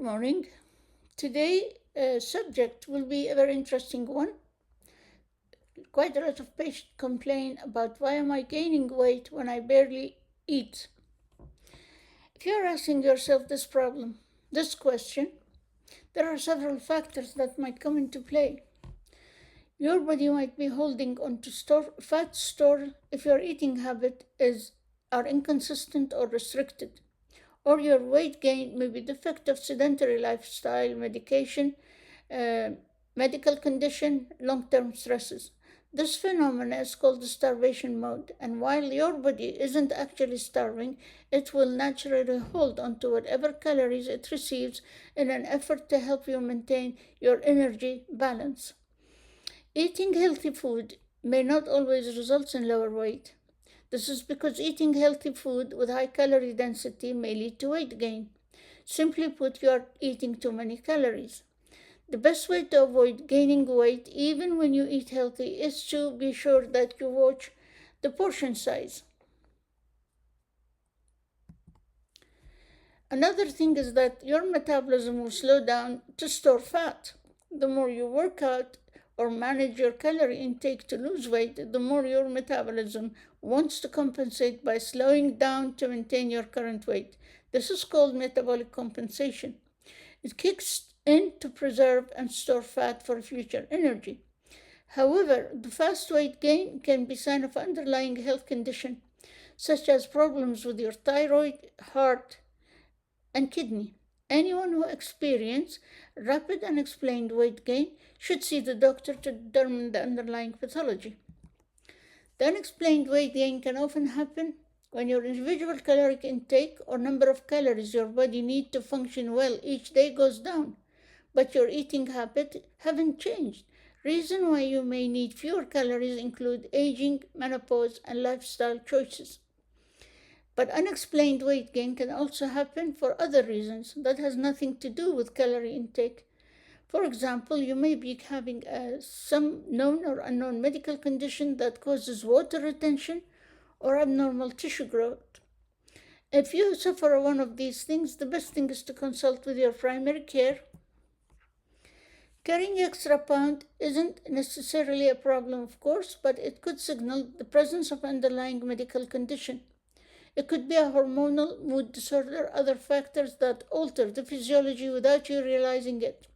morning. Today, subject will be a very interesting one. Quite a lot of patients complain about why am I gaining weight when I barely eat. If you're asking yourself this question, there are several factors that might come into play. Your body might be holding on to fat stored if your eating habits are inconsistent or restricted, or your weight gain may be the effect of sedentary lifestyle, medication, medical condition, long-term stresses. This phenomenon is called the starvation mode, and while your body isn't actually starving, it will naturally hold onto whatever calories it receives in an effort to help you maintain your energy balance. Eating healthy food may not always result in lower weight. This is because eating healthy food with high calorie density may lead to weight gain. Simply put, you are eating too many calories. The best way to avoid gaining weight, even when you eat healthy, is to be sure that you watch the portion size. Another thing is that your metabolism will slow down to store fat. The more you work out or manage your calorie intake to lose weight, the more your metabolism wants to compensate by slowing down to maintain your current weight. This is called metabolic compensation. It kicks in to preserve and store fat for future energy. However, the fast weight gain can be a sign of underlying health condition, such as problems with your thyroid, heart, and kidney. Anyone who experiences rapid unexplained weight gain should see the doctor to determine the underlying pathology. The unexplained weight gain can often happen when your individual caloric intake or number of calories your body needs to function well each day goes down, but your eating habits haven't changed. Reasons why you may need fewer calories include aging, menopause, and lifestyle choices. But unexplained weight gain can also happen for other reasons that has nothing to do with calorie intake. For example, you may be having some known or unknown medical condition that causes water retention or abnormal tissue growth. If you suffer one of these things, the best thing is to consult with your primary care. Carrying extra pound isn't necessarily a problem, of course, but it could signal the presence of underlying medical condition. It could be a hormonal, mood disorder, other factors that alter the physiology without you realizing it.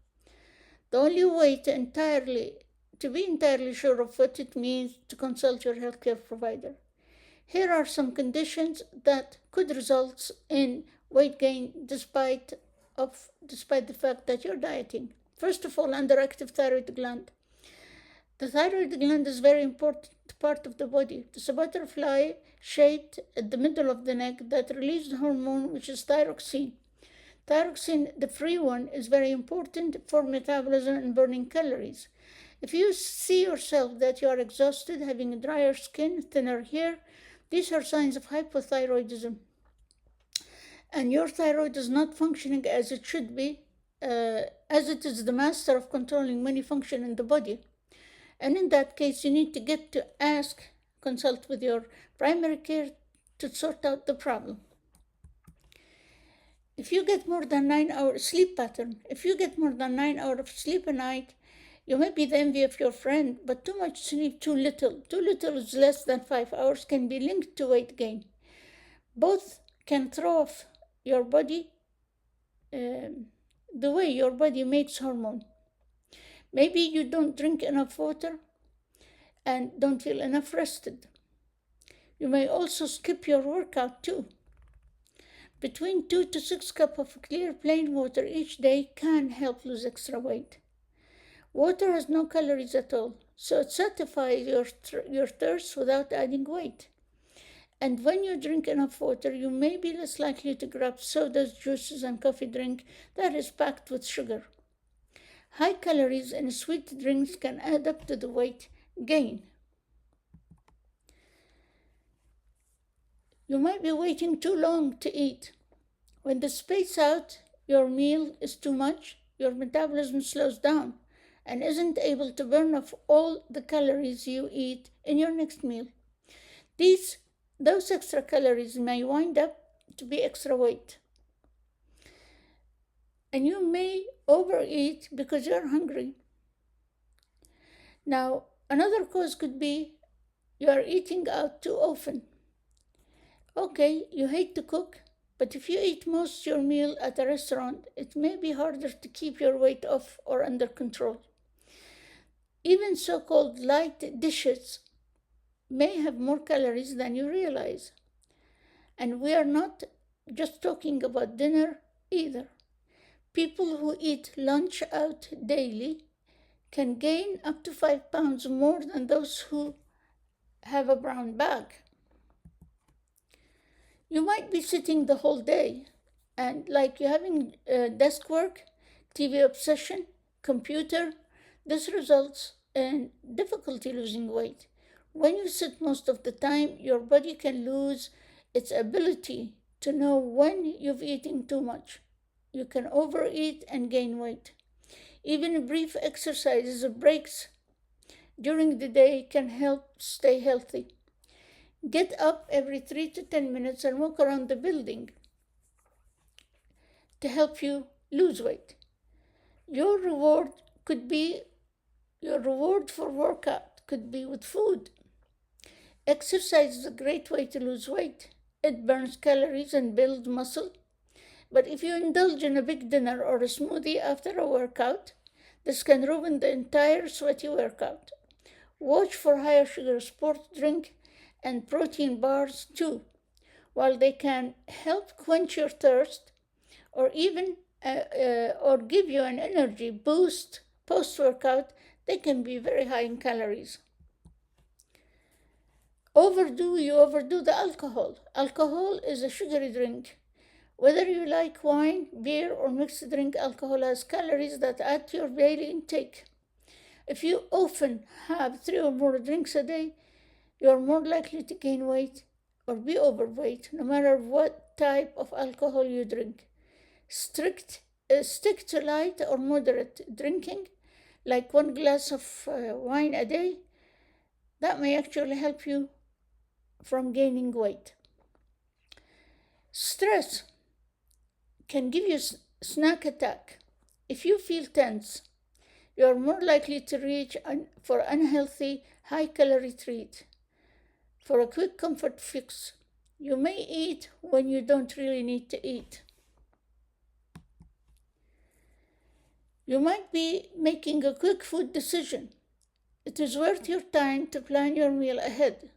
The only way to be entirely sure of what it means to consult your healthcare provider. Here are some conditions that could result in weight gain despite the fact that you're dieting. First of all, underactive thyroid gland. The thyroid gland is a very important part of the body. It's a butterfly shaped at the middle of the neck that releases the hormone which is thyroxine. Thyroxine, the free one, is very important for metabolism and burning calories. If you see yourself that you are exhausted, having drier skin, thinner hair, these are signs of hypothyroidism. And your thyroid is not functioning as it should be, as it is the master of controlling many functions in the body. And in that case, you need to consult with your primary care to sort out the problem. If you get more than 9 hours sleep pattern, if you get more than 9 hours of sleep a night, you may be the envy of your friend, but too much sleep, too little is less than 5 hours, can be linked to weight gain. Both can throw off your body, the way your body makes hormone. Maybe you don't drink enough water and don't feel enough rested. You may also skip your workout too. Between 2 to 6 cups of clear plain water each day can help lose extra weight. Water has no calories at all, so it satisfies your thirst without adding weight. And when you drink enough water, you may be less likely to grab sodas, juices, and coffee drink that is packed with sugar. High calories in sweet drinks can add up to the weight gain. You might be waiting too long to eat. When the space out your meal is too much, your metabolism slows down and isn't able to burn off all the calories you eat in your next meal. Those extra calories may wind up to be extra weight. and you may overeat because you're hungry. Now, another cause could be you are eating out too often. Okay, you hate to cook, but if you eat most your meal at a restaurant, it may be harder to keep your weight off or under control. Even so-called light dishes may have more calories than you realize. And we are not just talking about dinner either. People who eat lunch out daily can gain up to 5 pounds more than those who have a brown bag. You might be sitting the whole day, and like you're having desk work, TV obsession, computer, this results in difficulty losing weight. When you sit most of the time, your body can lose its ability to know when you've eaten too much. You can overeat and gain weight. Even brief exercises or breaks during the day can help stay healthy. Get up every 3 to 10 minutes and walk around the building to help you lose weight. Your reward for workout could be with food. Exercise is a great way to lose weight. It burns calories and builds muscle. But if you indulge in a big dinner or a smoothie after a workout, this can ruin the entire sweaty workout. Watch for higher sugar sports drink and protein bars too. While they can help quench your thirst or even or give you an energy boost post-workout, they can be very high in calories. You overdo the alcohol. Alcohol is a sugary drink. Whether you like wine, beer, or mixed drink, alcohol has calories that add to your daily intake. If you often have 3 or more drinks a day, you are more likely to gain weight or be overweight, no matter what type of alcohol you drink. Stick to light or moderate drinking, like 1 glass of wine a day. That may actually help you from gaining weight. Stress can give you a snack attack. If you feel tense, you are more likely to reach for unhealthy, high-calorie treat. For a quick comfort fix, you may eat when you don't really need to eat. You might be making a quick food decision. It is worth your time to plan your meal ahead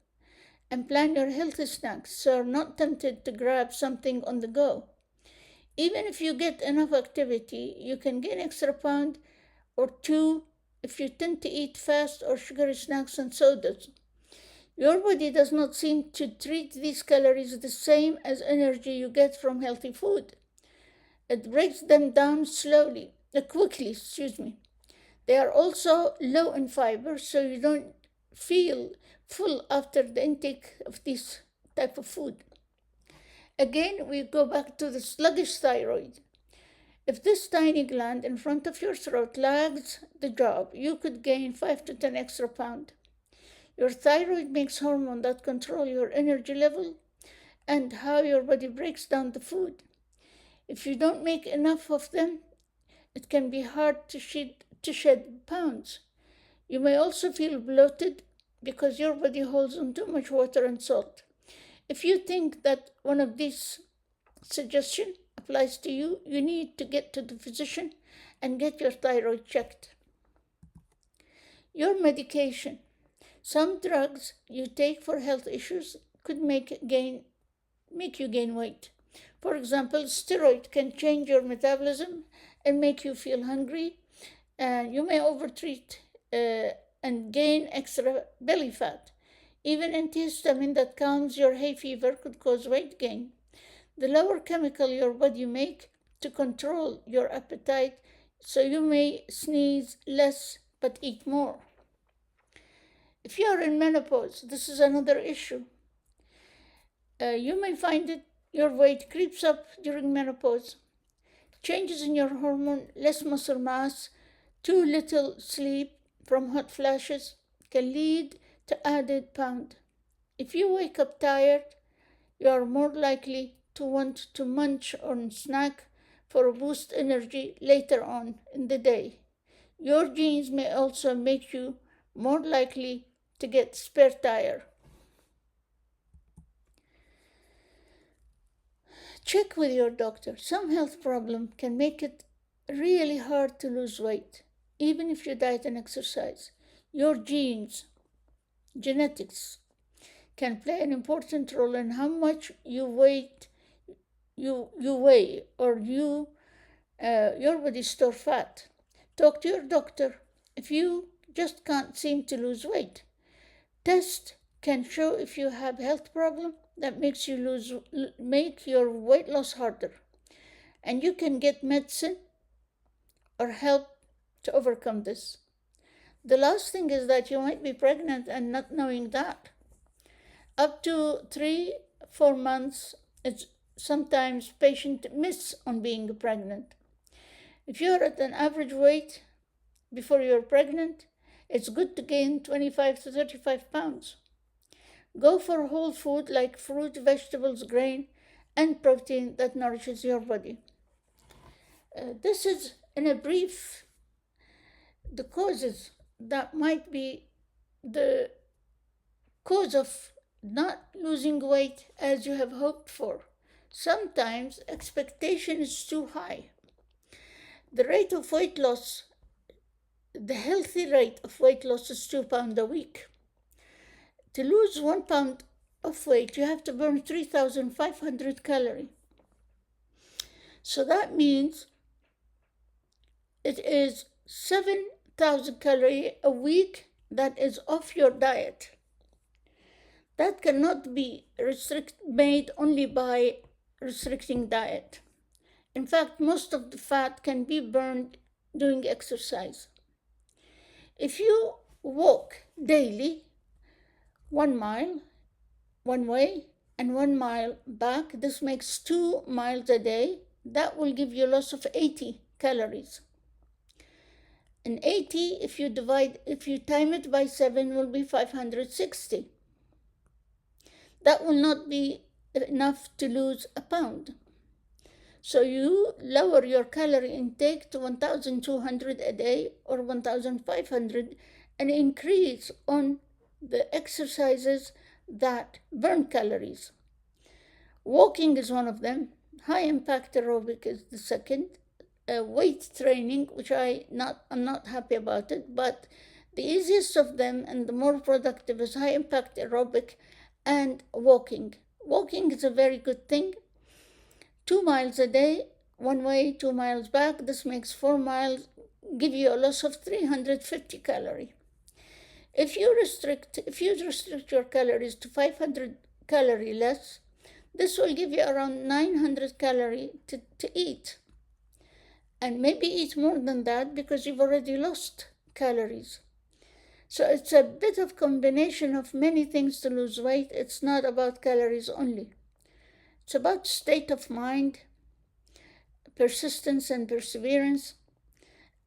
and plan your healthy snacks so you're not tempted to grab something on the go. Even if you get enough activity, you can gain extra pound or 2 if you tend to eat fast or sugary snacks and sodas. Your body does not seem to treat these calories the same as energy you get from healthy food. It breaks them down quickly. They are also low in fiber, so you don't feel full after the intake of this type of food. Again, we go back to the sluggish thyroid. If this tiny gland in front of your throat lags the job, you could gain 5 to 10 extra pounds. Your thyroid makes hormones that control your energy level and how your body breaks down the food. If you don't make enough of them, it can be hard to shed pounds. You may also feel bloated because your body holds on too much water and salt. If you think that one of these suggestions applies to you, you need to get to the physician and get your thyroid checked. Your medication. Some drugs you take for health issues could make you gain weight. For example, steroid can change your metabolism and make you feel hungry, and you may overtreat and gain extra belly fat. Even antihistamine that calms your hay fever could cause weight gain. The lower chemical your body makes to control your appetite, so you may sneeze less but eat more. If you are in menopause, this is another issue. You may find that your weight creeps up during menopause. Changes in your hormone, less muscle mass, too little sleep from hot flashes can lead to added pound. If you wake up tired, you are more likely to want to munch on snack for a boost energy later on in the day. Your genes may also make you more likely to get spare tire. Check with your doctor. Some health problem can make it really hard to lose weight, even if you diet and exercise. Your genes, genetics, can play an important role in how much you weigh or your body store fat. Talk to your doctor if you just can't seem to lose weight. Tests can show if you have health problem that make your weight loss harder, and you can get medicine or help to overcome this. The last thing is that you might be pregnant and not knowing that. Up to 3-4 months, it's sometimes patients miss on being pregnant. If you're at an average weight before you're pregnant, it's good to gain 25 to 35 pounds. Go for whole food like fruit, vegetables, grain, and protein that nourishes your body. This is, in a brief, the causes that might be the cause of not losing weight as you have hoped for. Sometimes expectation is too high. The rate of weight loss, the healthy rate of weight loss is 2 pounds a week. To lose 1 pound of weight, you have to burn 3,500 calories. So that means it is 7,000 calories a week that is off your diet. That cannot be made only by restricting diet. In fact, most of the fat can be burned doing exercise. If you walk daily 1 mile one way and 1 mile back, this makes 2 miles a day. That will give you a loss of 80 calories. And 80, if you time it by 7, will be 560. That will not be enough to lose a pound. So you lower your calorie intake to 1,200 a day or 1,500 and increase on the exercises that burn calories. Walking is one of them. High impact aerobic is the second. Weight training, which I'm not happy about it, but the easiest of them and the more productive is high impact aerobic and walking. Walking is a very good thing. 2 miles a day, 1 way, 2 miles back. This makes 4 miles, give you a loss of 350 calories. If you restrict your calories to 500 calories less, this will give you around 900 calories to eat. And maybe eat more than that because you've already lost calories. So it's a bit of combination of many things to lose weight. It's not about calories only. It's about state of mind, persistence and perseverance,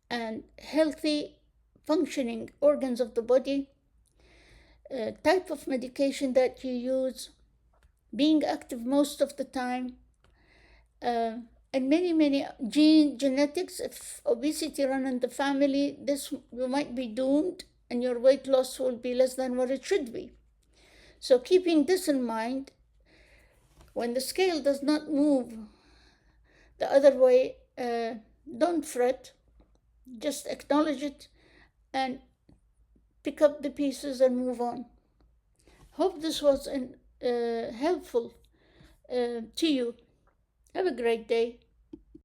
and healthy functioning organs of the body, type of medication that you use, being active most of the time, and many genetics. If obesity runs in the family, you might be doomed and your weight loss will be less than what it should be. So keeping this in mind, when the scale does not move the other way, don't fret, just acknowledge it and pick up the pieces and move on. Hope this was helpful to you. Have a great day.